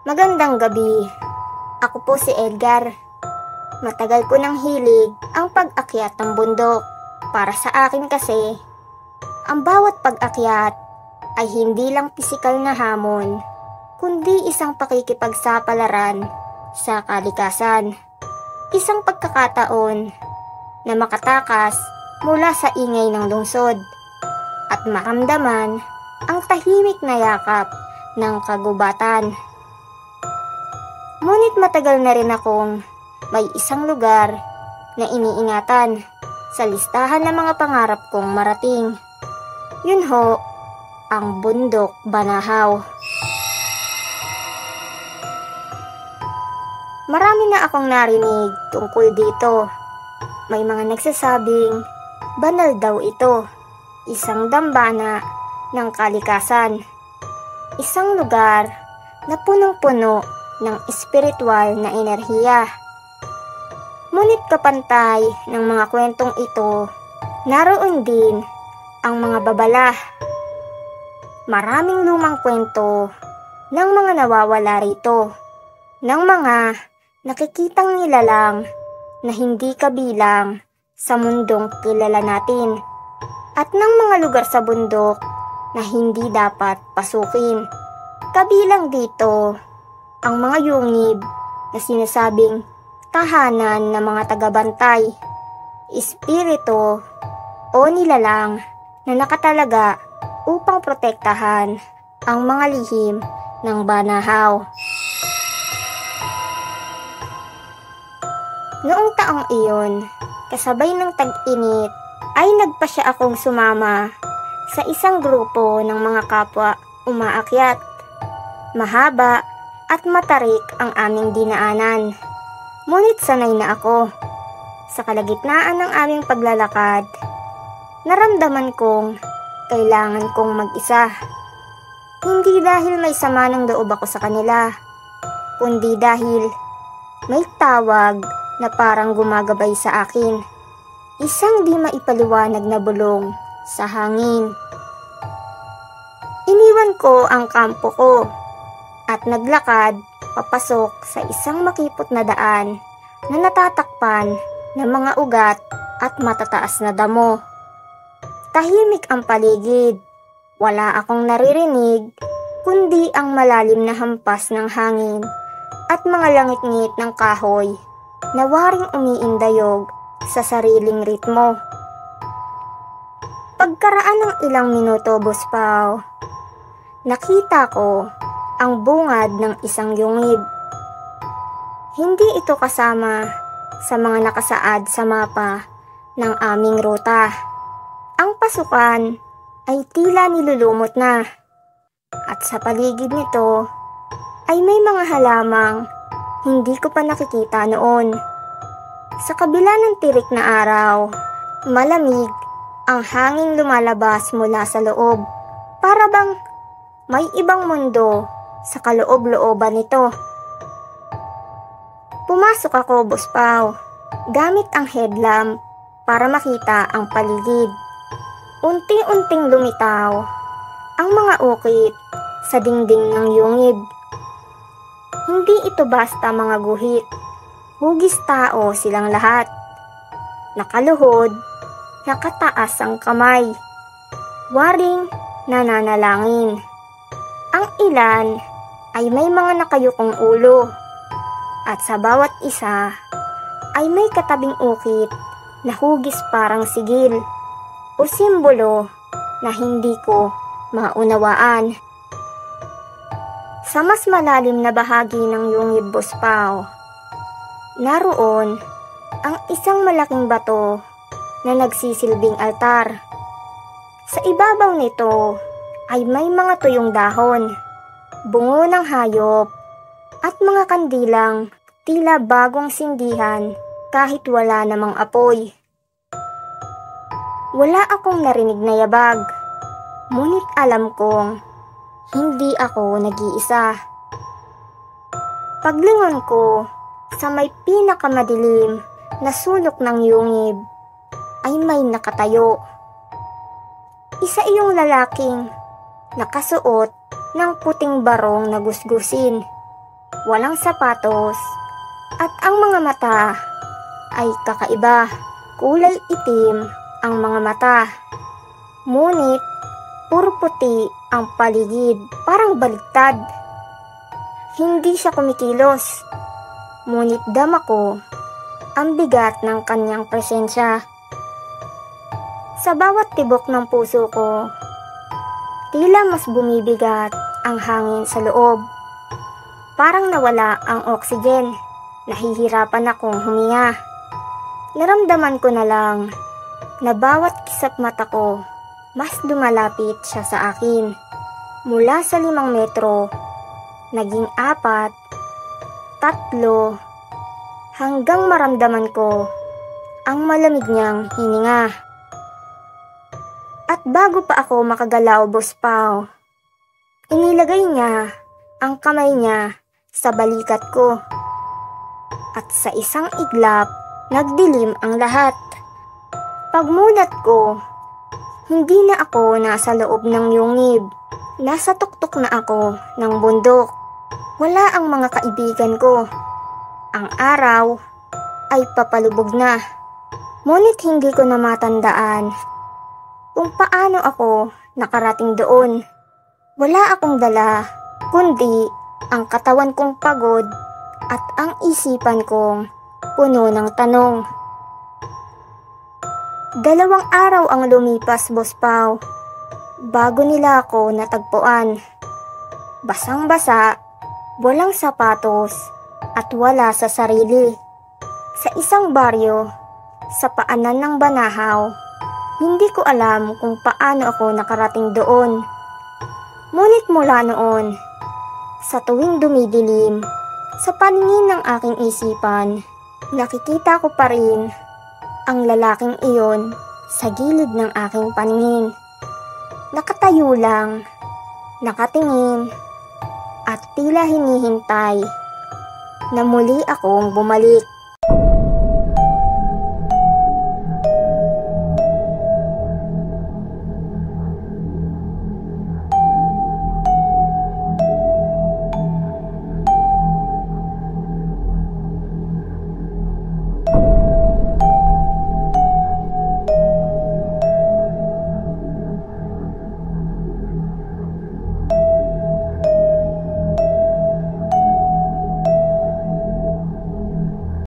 Magandang gabi. Ako po si Edgar. Matagal ko nang hilig ang pag-akyat ng bundok. Para sa akin kasi, ang bawat pag-akyat ay hindi lang pisikal na hamon, kundi isang pakikipagsapalaran sa kalikasan. Isang pagkakataon na makatakas mula sa ingay ng lungsod at maramdaman ang tahimik na yakap ng kagubatan. Ngunit matagal na rin akong may isang lugar na iniingatan sa listahan ng mga pangarap kong marating. Yun ho, ang Bundok Banahaw. Marami na akong narinig tungkol dito. May mga nagsasabing banal daw ito, isang dambana ng kalikasan, isang lugar na punong-puno ng espiritual na enerhiya. Ngunit kapantay ng mga kwentong ito, naroon din ang mga babala. Maraming lumang kwento ng mga nawawala rito, ng mga nakikitang nilalang na hindi kabilang sa mundong kilala natin, at ng mga lugar sa bundok na hindi dapat pasukin. Kabilang dito ang mga yungib na sinasabing tahanan ng mga tagabantay, espiritu o nilalang na nakatalaga upang protektahan ang mga lihim ng Banahaw. Noong taong iyon, kasabay ng tag-init, ay nagpasya akong sumama sa isang grupo ng mga kapwa umaakyat. Mahaba at matarik ang aming dinaanan. Ngunit sanay na ako. Sa kalagitnaan ng aming paglalakad, naramdaman kong kailangan kong mag-isa. Hindi dahil may sama ng loob ako sa kanila, kundi dahil may tawag na parang gumagabay sa akin. Isang di maipaliwanag na bulong sa hangin. Iniwan ko ang kampo ko at naglakad papasok sa isang makipot na daan na natatakpan ng mga ugat at matataas na damo. Tahimik ang paligid. Wala akong naririnig kundi ang malalim na hampas ng hangin at mga langit-ngit ng kahoy na waring umiindayog sa sariling ritmo. Pagkaraan ng ilang minuto, Buspaw, nakita ko ang bungad ng isang yungib. Hindi ito kasama sa mga nakasaad sa mapa ng aming ruta. Ang pasukan ay tila nilulumot na, at sa paligid nito ay may mga halamang hindi ko pa nakikita noon. Sa kabila ng tirik na araw, malamig ang hangin lumalabas mula sa loob. Para bang may ibang mundo sa kaloob-looban nito. Pumasok ako, Buspaw, gamit ang headlamp para makita ang paligid. Unti-unting lumitaw ang mga ukit sa dingding ng yungib. Hindi ito basta mga guhit. Hugis tao silang lahat. Nakaluhod, nakataas ang kamay. Waring nananalangin. Ang ilan ay may mga nakayukong ulo, at sa bawat isa ay may katabing ukit na hugis parang sigil o simbolo na hindi ko maunawaan. Sa mas malalim na bahagi ng yungib, Buspaw, naroon ang isang malaking bato na nagsisilbing altar. Sa ibabaw nito ay may mga tuyong dahon, bungo ng hayop, at mga kandilang tila bagong sindihan kahit wala namang apoy. Wala akong narinig na yabag, ngunit alam kong hindi ako nag-iisa. Paglingon ko sa may pinakamadilim na sulok ng yungib, ay may nakatayo. Isa iyong lalaking nakasuot ng puting barong na gusgusin. walang sapatos, at ang mga mata ay kakaiba. Kulay itim ang mga mata, ngunit puro puti ang paligid, parang baligtad. Hindi siya kumikilos, ngunit dama ko ang bigat ng kanyang presensya. Sa bawat tibok ng puso ko, tila mas bumibigat ang hangin sa loob. Parang nawala ang oxygen, nahihirapan akong huminga. Naramdaman ko na lang na bawat kisap mata ko, mas lumalapit siya sa akin. Mula sa 5 metro, naging 4, 3, hanggang maramdaman ko ang malamig niyang hininga. At bago pa ako makagalaw, Boss Pao, inilagay niya ang kamay niya sa balikat ko. At sa isang iglap, nagdilim ang lahat. Pagmulat ko, hindi na ako nasa loob ng yungib. Nasa tuktok na ako ng bundok. Wala ang mga kaibigan ko. Ang araw ay papalubog na. Ngunit hindi ko na matandaan kung paano ako nakarating doon. Wala akong dala, kundi ang katawan kong pagod at ang isipan kong puno ng tanong. 2 araw ang lumipas, Boss Pao, bago nila ako natagpuan. Basang-basa, walang sapatos, at wala sa sarili. Sa isang baryo, sa paanan ng Banahaw, hindi ko alam kung paano ako nakarating doon. Ngunit mula noon, sa tuwing dumidilim, sa paningin ng aking isipan, nakikita ko pa rin ang lalaking iyon sa gilid ng aking paningin. Nakatayo lang, nakatingin, at tila hinihintay na muli akong bumalik.